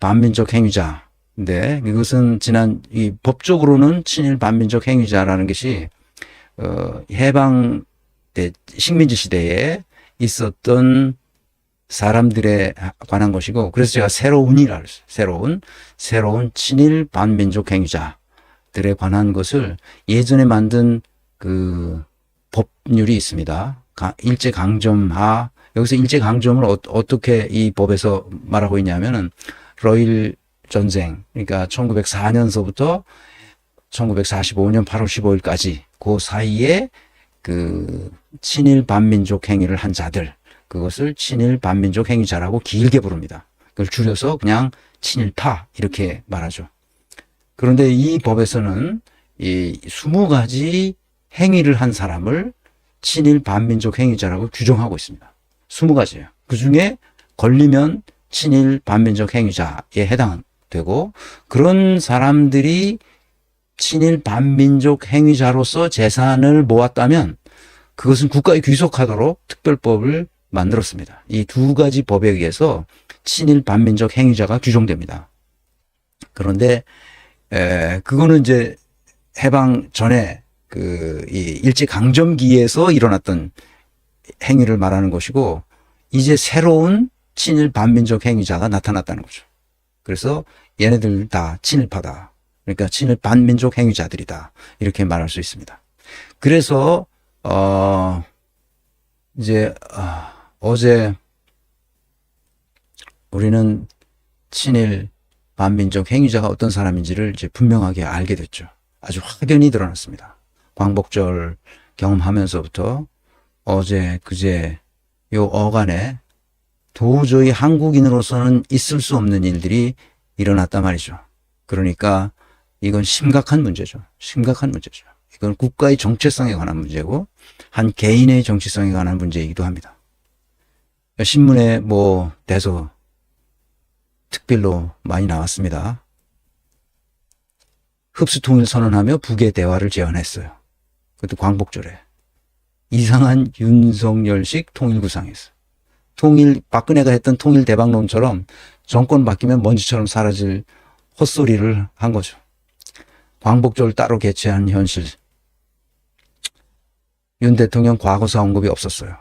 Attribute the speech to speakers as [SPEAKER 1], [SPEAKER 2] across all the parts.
[SPEAKER 1] 반민족 행위자인데, 이것은 지난 이 법적으로는 친일 반민족 행위자라는 것이 해방 때 식민지 시대에 있었던 사람들에 관한 것이고, 그래서 제가 새로운이라 그랬어요. 새로운 친일 반민족 행위자들에 관한 것을 예전에 만든 그 법률이 있습니다. 일제강점하. 여기서 일제강점을 어떻게 이 법에서 말하고 있냐면은 러일 전쟁, 그러니까 1904년서부터 1945년 8월 15일까지 그 사이에 그 친일 반민족 행위를 한 자들, 그것을 친일 반민족 행위자라고 길게 부릅니다. 그걸 줄여서 그냥 친일파 이렇게 말하죠. 그런데 이 법에서는 이 20가지 행위를 한 사람을 친일 반민족 행위자라고 규정하고 있습니다. 20가지예요. 그 중에 걸리면 친일 반민족 행위자에 해당되고, 그런 사람들이 친일 반민족 행위자로서 재산을 모았다면 그것은 국가에 귀속하도록 특별법을 만들었습니다. 이 2가지 법에 의해서 친일 반민족 행위자가 규정됩니다. 그런데 그거는 이제 해방 전에 이 일제강점기에서 일어났던 행위를 말하는 것이고, 이제 새로운 친일 반민족 행위자가 나타났다는 거죠. 그래서 얘네들 다 친일파다. 그러니까 친일 반민족 행위자들이다. 이렇게 말할 수 있습니다. 그래서 이제 어제 우리는 친일 반민족 행위자가 어떤 사람인지를 이제 분명하게 알게 됐죠. 아주 확연히 드러났습니다. 광복절 경험하면서부터 어제 그제 요 어간에 도저히 한국인으로서는 있을 수 없는 일들이 일어났단 말이죠. 그러니까 이건 심각한 문제죠. 심각한 문제죠. 이건 국가의 정체성에 관한 문제고 한 개인의 정체성에 관한 문제이기도 합니다. 신문에 뭐 대서 특별로 많이 나왔습니다. 흡수통일 선언하며 북의 대화를 제안했어요. 그것도 광복절에. 이상한 윤석열식 통일구상에서. 박근혜가 했던 통일 대박론처럼 정권 바뀌면 먼지처럼 사라질 헛소리를 한 거죠. 광복절 따로 개최한 현실. 윤 대통령 과거사 언급이 없었어요.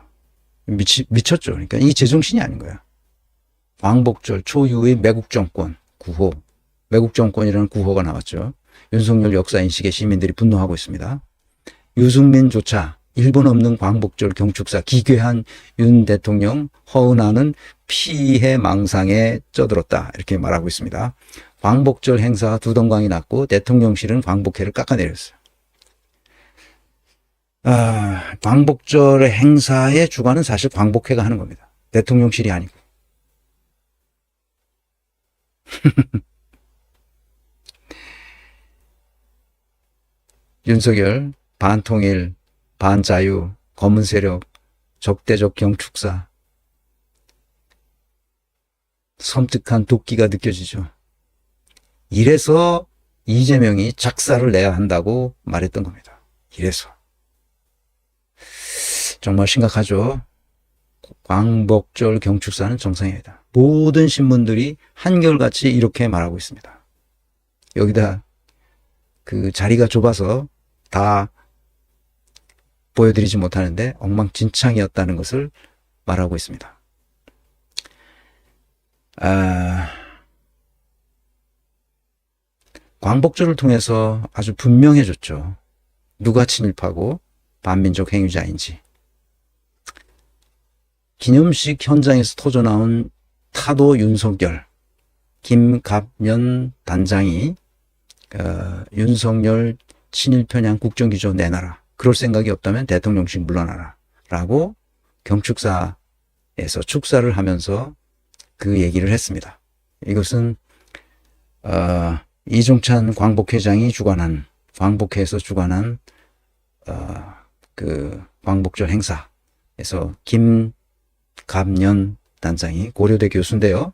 [SPEAKER 1] 미쳤죠. 그러니까 이 제정신이 아닌 거야. 광복절 초유의 매국 정권 구호. 매국 정권이라는 구호가 나왔죠. 윤석열 역사 인식에 시민들이 분노하고 있습니다. 유승민조차 일본 없는 광복절 경축사 기괴한 윤 대통령 허은하는 피해 망상에 쩌들었다. 이렇게 말하고 있습니다. 광복절 행사가 두동강이 났고 대통령실은 광복회를 깎아내렸어요. 광복절 행사의 주관은 사실 광복회가 하는 겁니다. 대통령실이 아니고. 윤석열 반통일, 반자유, 검은 세력, 적대적 경축사. 섬뜩한 도끼가 느껴지죠. 이래서 이재명이 작사를 내야 한다고 말했던 겁니다. 이래서. 정말 심각하죠. 광복절 경축사는 정상회의다. 모든 신문들이 한결같이 이렇게 말하고 있습니다. 여기다 그 자리가 좁아서 다 보여드리지 못하는데 엉망진창이었다는 것을 말하고 있습니다. 광복절을 통해서 아주 분명해졌죠. 누가 친일파고 반민족 행위자인지. 기념식 현장에서 터져나온 타도 윤석열, 김갑년 단장이 윤석열 친일 편향 국정기조 내놔라. 그럴 생각이 없다면 대통령실 물러나라. 라고 경축사에서 축사를 하면서 그 얘기를 했습니다. 이것은 이종찬 광복회장이 주관한, 광복회에서 주관한 그 광복절 행사에서 김갑년 단장이 고려대 교수인데요.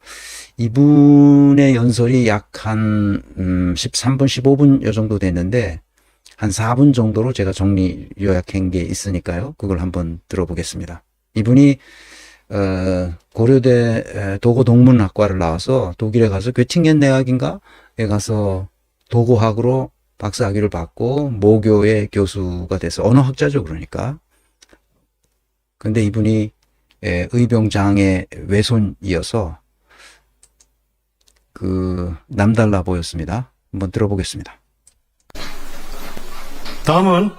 [SPEAKER 1] 이분의 연설이 약 한 13분, 15분 요 정도 됐는데 한 4분 정도로 제가 정리 요약한 게 있으니까요. 그걸 한번 들어보겠습니다. 이분이 고려대 도고동문학과를 나와서 독일에 가서 괴팅겐 대학인가에 가서 도고학으로 박사학위를 받고 모교의 교수가 돼서 언어학자죠, 그러니까. 근데 이분이 의병장의 외손이어서 남달라 보였습니다. 한번 들어보겠습니다.
[SPEAKER 2] 다음은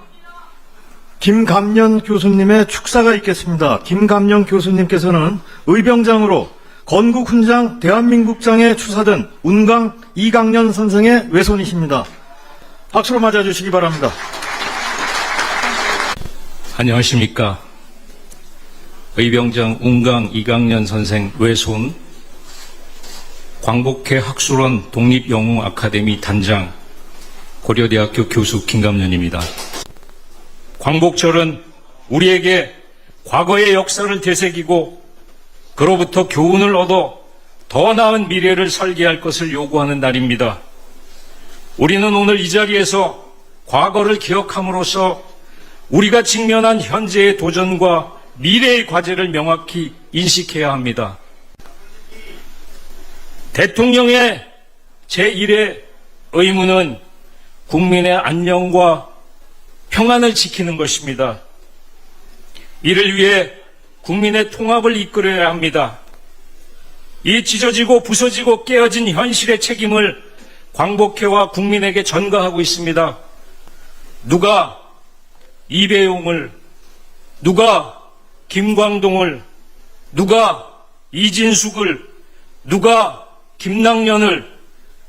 [SPEAKER 2] 김감년 교수님의 축사가 있겠습니다. 김감년 교수님께서는 의병장으로 건국훈장 대한민국장에 추사된 운강 이강년 선생의 외손이십니다. 박수로 맞아주시기 바랍니다.
[SPEAKER 3] 안녕하십니까. 의병장 운강 이강년 선생 외손, 광복회 학술원 독립영웅아카데미 단장, 고려대학교 교수 김감년입니다. 광복절은 우리에게 과거의 역사를 되새기고 그로부터 교훈을 얻어 더 나은 미래를 설계할 것을 요구하는 날입니다. 우리는 오늘 이 자리에서 과거를 기억함으로써 우리가 직면한 현재의 도전과 미래의 과제를 명확히 인식해야 합니다. 대통령의 제1의 의무는 국민의 안녕과 평안을 지키는 것입니다. 이를 위해 국민의 통합을 이끌어야 합니다. 이 찢어지고 부서지고 깨어진 현실의 책임을 광복회와 국민에게 전가하고 있습니다. 누가 이배용을, 누가 김광동을, 누가 이진숙을, 누가 김낭년을,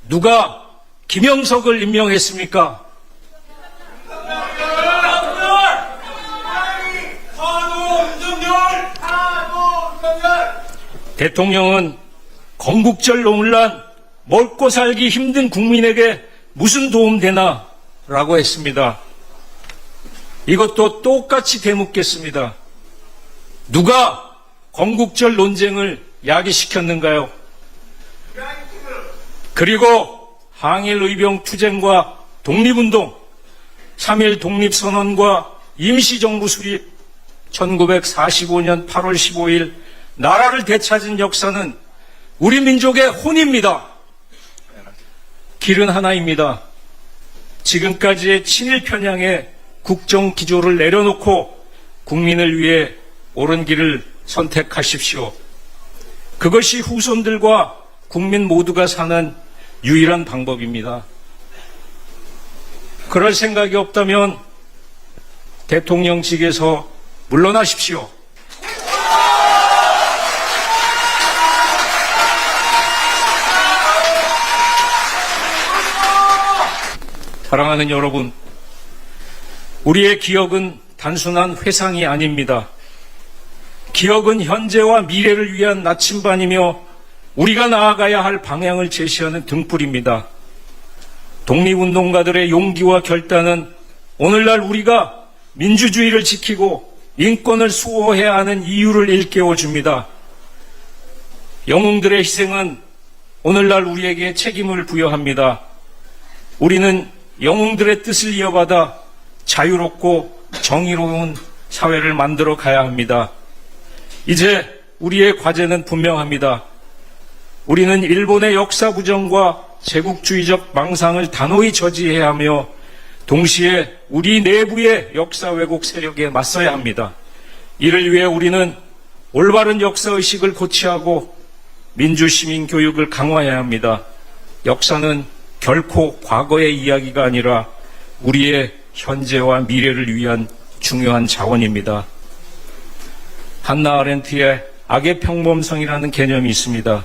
[SPEAKER 3] 누가 김영석을 임명했습니까? 대통령은 건국절 논란, 먹고 살기 힘든 국민에게 무슨 도움 되나? 라고 했습니다. 이것도 똑같이 되묻겠습니다. 누가 건국절 논쟁을 야기시켰는가요? 그리고 항일 의병 투쟁과 독립운동, 3.1 독립선언과 임시정부 수립, 1945년 8월 15일 나라를 되찾은 역사는 우리 민족의 혼입니다. 길은 하나입니다. 지금까지의 친일 편향의 국정 기조를 내려놓고 국민을 위해 옳은 길을 선택하십시오. 그것이 후손들과 국민 모두가 사는 유일한 방법입니다. 그럴 생각이 없다면 대통령직에서 물러나십시오. 사랑하는 여러분, 우리의 기억은 단순한 회상이 아닙니다. 기억은 현재와 미래를 위한 나침반이며 우리가 나아가야 할 방향을 제시하는 등불입니다. 독립운동가들의 용기와 결단은 오늘날 우리가 민주주의를 지키고 인권을 수호해야 하는 이유를 일깨워줍니다. 영웅들의 희생은 오늘날 우리에게 책임을 부여합니다. 우리는 영웅들의 뜻을 이어받아 자유롭고 정의로운 사회를 만들어 가야 합니다. 이제 우리의 과제는 분명합니다. 우리는 일본의 역사 부정과 제국주의적 망상을 단호히 저지해야 하며 동시에 우리 내부의 역사 왜곡 세력에 맞서야 합니다. 이를 위해 우리는 올바른 역사의식을 고취하고 민주시민 교육을 강화해야 합니다. 역사는 결코 과거의 이야기가 아니라 우리의 현재와 미래를 위한 중요한 자원입니다. 한나 아렌트의 악의 평범성이라는 개념이 있습니다.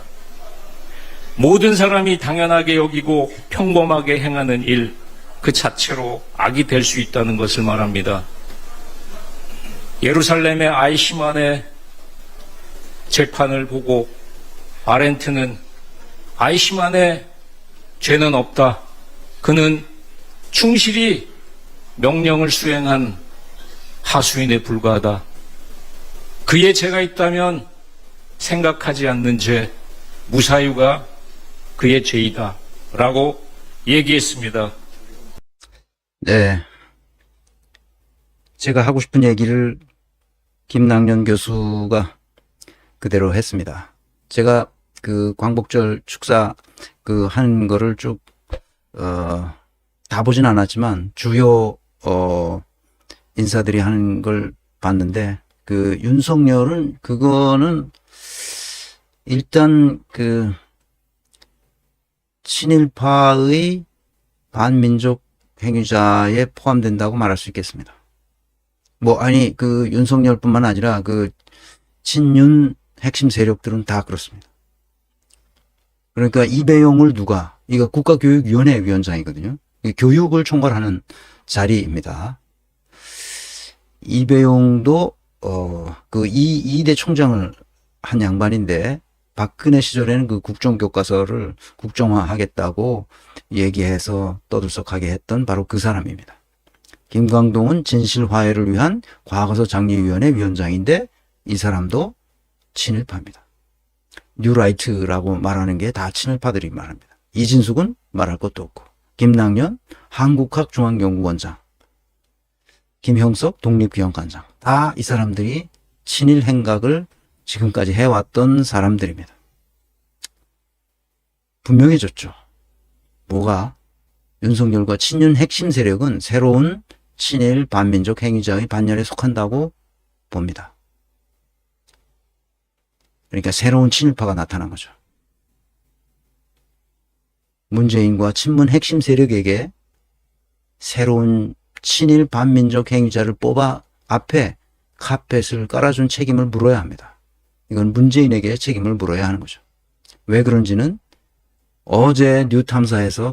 [SPEAKER 3] 모든 사람이 당연하게 여기고 평범하게 행하는 일, 그 자체로 악이 될 수 있다는 것을 말합니다. 예루살렘의 아이시만의 재판을 보고 아렌트는 아이시만의 죄는 없다. 그는 충실히 명령을 수행한 하수인에 불과하다. 그의 죄가 있다면 생각하지 않는 죄, 무사유가 그의 죄이다. 라고 얘기했습니다.
[SPEAKER 1] 네. 제가 하고 싶은 얘기를 김낭년 교수가 그대로 했습니다. 제가 그 광복절 축사 그 한 거를 쭉, 다 보진 않았지만 주요, 인사들이 하는 걸 봤는데, 그 윤석열은 그거는 일단 그 친일파의 반민족 행위자에 포함된다고 말할 수 있겠습니다. 뭐, 아니, 그 윤석열뿐만 아니라 그 친윤 핵심 세력들은 다 그렇습니다. 그러니까 이배용을 누가, 이거 국가교육위원회 위원장이거든요. 교육을 총괄하는 자리입니다. 이배용도 그 이대 총장을 한 양반인데, 박근혜 시절에는 그 국정교과서를 국정화하겠다고 얘기해서 떠들썩하게 했던 바로 그 사람입니다. 김광동은 진실화해를 위한 과거서 장려위원회 위원장인데, 이 사람도 친일파입니다. 뉴라이트라고 말하는 게 다 친일파들이 말합니다. 이진숙은 말할 것도 없고, 김낙연 한국학중앙연구원장, 김형석 독립기획관장, 다 이 사람들이 친일 행각을 지금까지 해왔던 사람들입니다. 분명해졌죠. 뭐가? 윤석열과 친윤 핵심 세력은 새로운 친일 반민족 행위자의 반열에 속한다고 봅니다. 그러니까 새로운 친일파가 나타난 거죠. 문재인과 친문 핵심 세력에게 새로운 친일 반민족 행위자를 뽑아 앞에 카펫을 깔아준 책임을 물어야 합니다. 이건 문재인에게 책임을 물어야 하는 거죠. 왜 그런지는 어제 뉴탐사에서